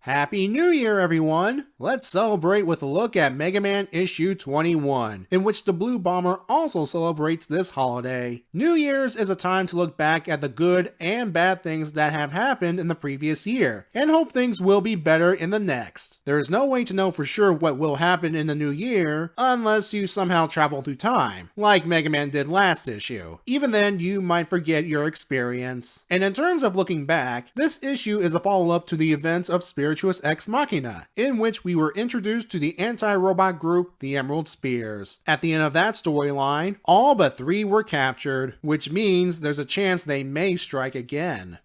Happy New Year, everyone! Let's celebrate with a look at Mega Man issue 21, in which the Blue Bomber also celebrates this holiday. New Year's is a time to look back at the good and bad things that have happened in the previous year, and hope things will be better in the next. There is no way to know for sure what will happen in the new year, unless you somehow travel through time, like Mega Man did last issue. Even then, you might forget your experience. And in terms of looking back, this issue is a follow-up to the events of Spirituous Ex Machina, in which we were introduced to the anti-robot group, the Emerald Spears. At the end of that storyline, all but 3 were captured, which means there's a chance they may strike again.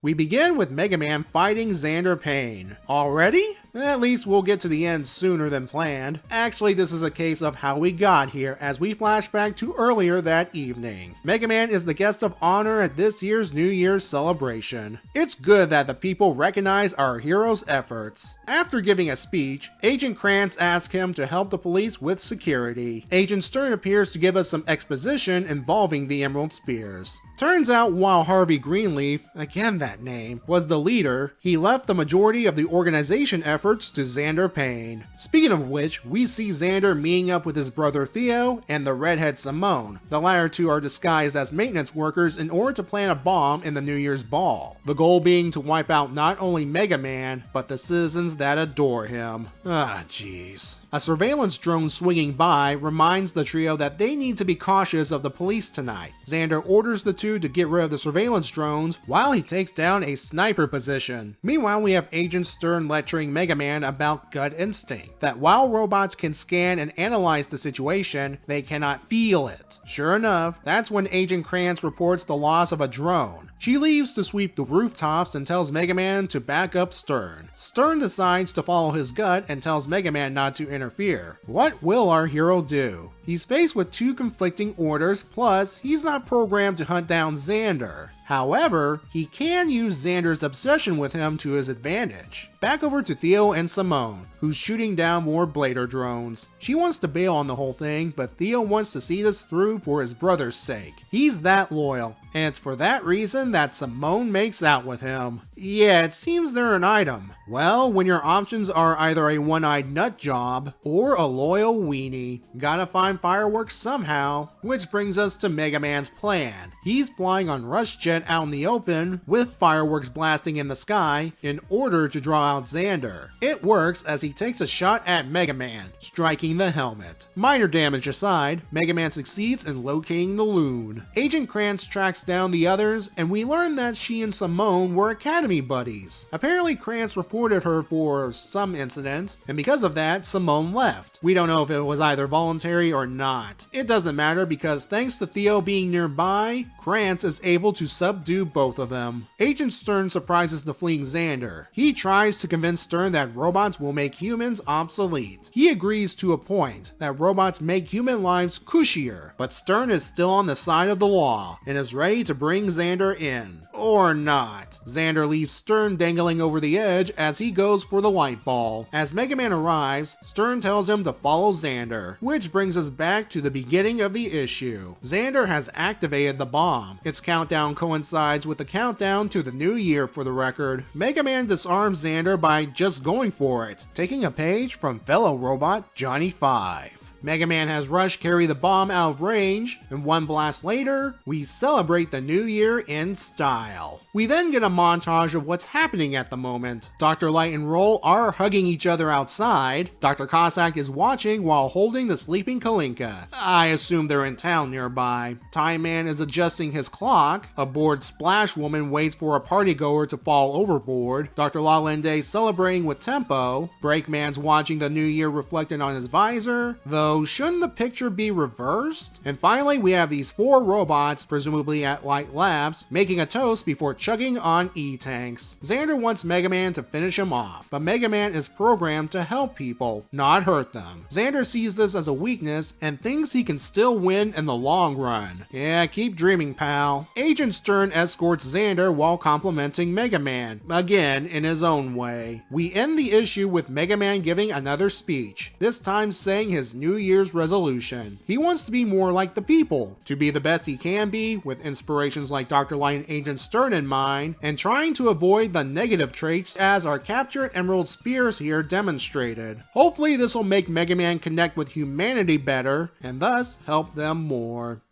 We begin with Mega Man fighting Xander Pain. Already? At least we'll get to the end sooner than planned. Actually, this is a case of how we got here as we flash back to earlier that evening. Mega Man is the guest of honor at this year's New Year's celebration. It's good that the people recognize our hero's efforts. After giving a speech, Agent Krantz asks him to help the police with security. Agent Stern appears to give us some exposition involving the Emerald Spears. Turns out while Harvey Greenleaf, again that name, was the leader, he left the majority of the organization efforts to Xander Pain. Speaking of which, we see Xander meeting up with his brother Theo and the redhead Simone. The latter two are disguised as maintenance workers in order to plant a bomb in the New Year's ball. The goal being to wipe out not only Mega Man, but the citizens that adore him. Jeez. A surveillance drone swinging by reminds the trio that they need to be cautious of the police tonight. Xander orders the two to get rid of the surveillance drones while he takes down a sniper position. Meanwhile, we have Agent Stern lecturing Mega Man about gut instinct, that while robots can scan and analyze the situation, they cannot feel it. Sure enough, that's when Agent Krantz reports the loss of a drone. She leaves to sweep the rooftops and tells Mega Man to back up Stern. Stern decides to follow his gut and tells Mega Man not to interfere. What will our hero do? He's faced with 2 conflicting orders, plus he's not programmed to hunt down Xander. However, he can use Xander's obsession with him to his advantage. Back over to Theo and Simone, who's shooting down more Blader drones. She wants to bail on the whole thing, but Theo wants to see this through for his brother's sake. He's that loyal, and it's for that reason that Simone makes out with him. Yeah, it seems they're an item. Well, when your options are either a one-eyed nut job or a loyal weenie, gotta find fireworks somehow. Which brings us to Mega Man's plan. He's flying on Rush Jet out in the open, with fireworks blasting in the sky, in order to draw out Xander. It works as he takes a shot at Mega Man, striking the helmet. Minor damage aside, Mega Man succeeds in locating the loon. Agent Krantz tracks down the others, and we learn that she and Simone were academy buddies. Apparently Krantz reported her for some incident, and because of that, Simone left. We don't know if it was either voluntary or not. It doesn't matter because thanks to Theo being nearby, Krantz is able to subdue both of them. Agent Stern surprises the fleeing Xander. He tries to convince Stern that robots will make humans obsolete. He agrees to a point, that robots make human lives cushier, but Stern is still on the side of the law, and is ready to bring Xander in. Or not. Xander leaves Stern dangling over the edge as he goes for the light ball. As Mega Man arrives, Stern tells him to follow Xander, which brings us back to the beginning of the issue. Xander has activated the bomb. Its countdown coincides with the countdown to the new year for the record. Mega Man disarms Xander by just going for it, taking a page from fellow robot Johnny 5. Mega Man has Rush carry the bomb out of range, and one blast later, we celebrate the new year in style. We then get a montage of what's happening at the moment. Dr. Light and Roll are hugging each other outside. Dr. Cossack is watching while holding the sleeping Kalinka. I assume they're in town nearby. Time Man is adjusting his clock. A bored Splash Woman waits for a partygoer to fall overboard. Dr. Lalende celebrating with Tempo. Breakman's watching the new year reflected on his visor, though shouldn't the picture be reversed? And finally, we have these 4 robots, presumably at Light Labs, making a toast before chugging on E-tanks. Xander wants Mega Man to finish him off, but Mega Man is programmed to help people, not hurt them. Xander sees this as a weakness and thinks he can still win in the long run. Yeah, keep dreaming, pal. Agent Stern escorts Xander while complimenting Mega Man, again in his own way. We end the issue with Mega Man giving another speech, this time saying his New Year's resolution. He wants to be more like the people, to be the best he can be, with inspirations like Dr. Light and Agent Stern in mind, and trying to avoid the negative traits as our captured Emerald Spears here demonstrated. Hopefully this will make Mega Man connect with humanity better, and thus help them more.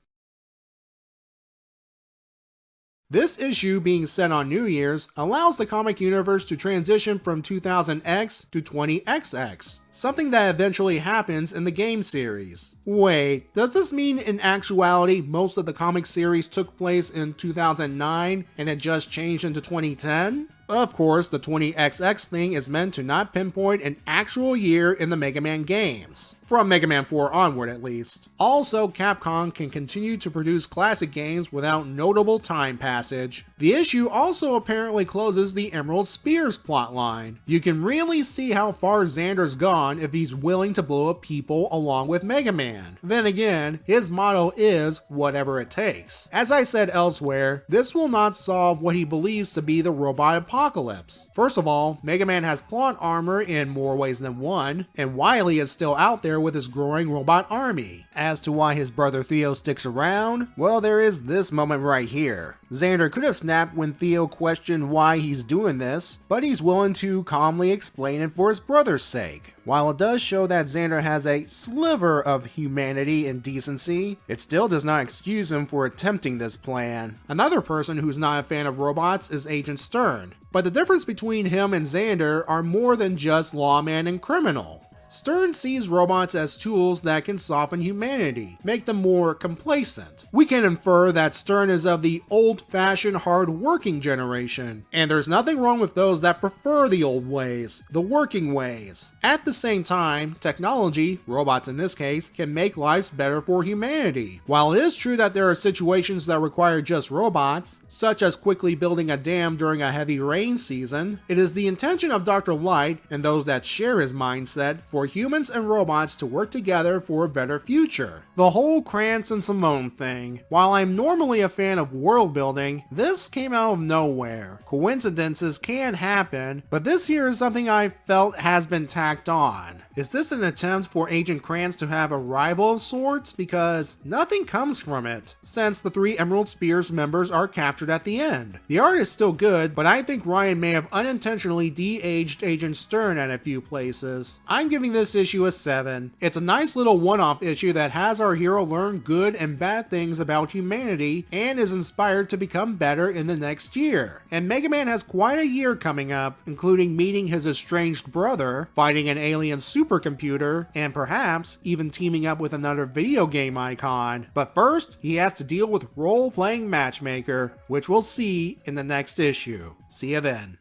This issue, being set on New Year's, allows the comic universe to transition from 2000X to 20XX, something that eventually happens in the game series. Wait, does this mean in actuality most of the comic series took place in 2009 and it just changed into 2010? Of course, the 20XX thing is meant to not pinpoint an actual year in the Mega Man games. From Mega Man 4 onward at least. Also, Capcom can continue to produce classic games without notable time passage. The issue also apparently closes the Emerald Spears plotline. You can really see how far Xander's gone if he's willing to blow up people along with Mega Man. Then again, his motto is whatever it takes. As I said elsewhere, this will not solve what he believes to be the robot apocalypse. First of all, Mega Man has plot armor in more ways than one, and Wily is still out there with his growing robot army. As to why his brother Theo sticks around, well, there is this moment right here. Xander could have snapped when Theo questioned why he's doing this, but he's willing to calmly explain it for his brother's sake. While it does show that Xander has a sliver of humanity and decency, it still does not excuse him for attempting this plan. Another person who's not a fan of robots is Agent Stern, but the difference between him and Xander are more than just lawman and criminal. Stern sees robots as tools that can soften humanity, make them more complacent. We can infer that Stern is of the old-fashioned hard-working generation, and there's nothing wrong with those that prefer the old ways, the working ways. At the same time, technology, robots in this case, can make lives better for humanity. While it is true that there are situations that require just robots, such as quickly building a dam during a heavy rain season, it is the intention of Dr. Light and those that share his mindset for humans and robots to work together for a better future. The whole Krantz and Simone thing. While I'm normally a fan of world building, this came out of nowhere. Coincidences can happen, but this here is something I felt has been tacked on. Is this an attempt for Agent Krantz to have a rival of sorts? Because nothing comes from it, since the 3 Emerald Spears members are captured at the end. The art is still good, but I think Ryan may have unintentionally de-aged Agent Stern at a few places. I'm giving this issue a 7. It's a nice little one-off issue that has our hero learn good and bad things about humanity and is inspired to become better in the next year. And Mega Man has quite a year coming up, including meeting his estranged brother, fighting an alien supercomputer, and perhaps even teaming up with another video game icon. But first, he has to deal with role-playing matchmaker, which we'll see in the next issue. See ya then.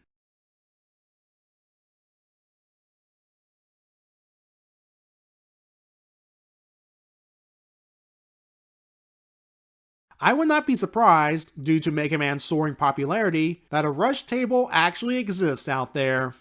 I would not be surprised, due to Mega Man's soaring popularity, that a rush table actually exists out there.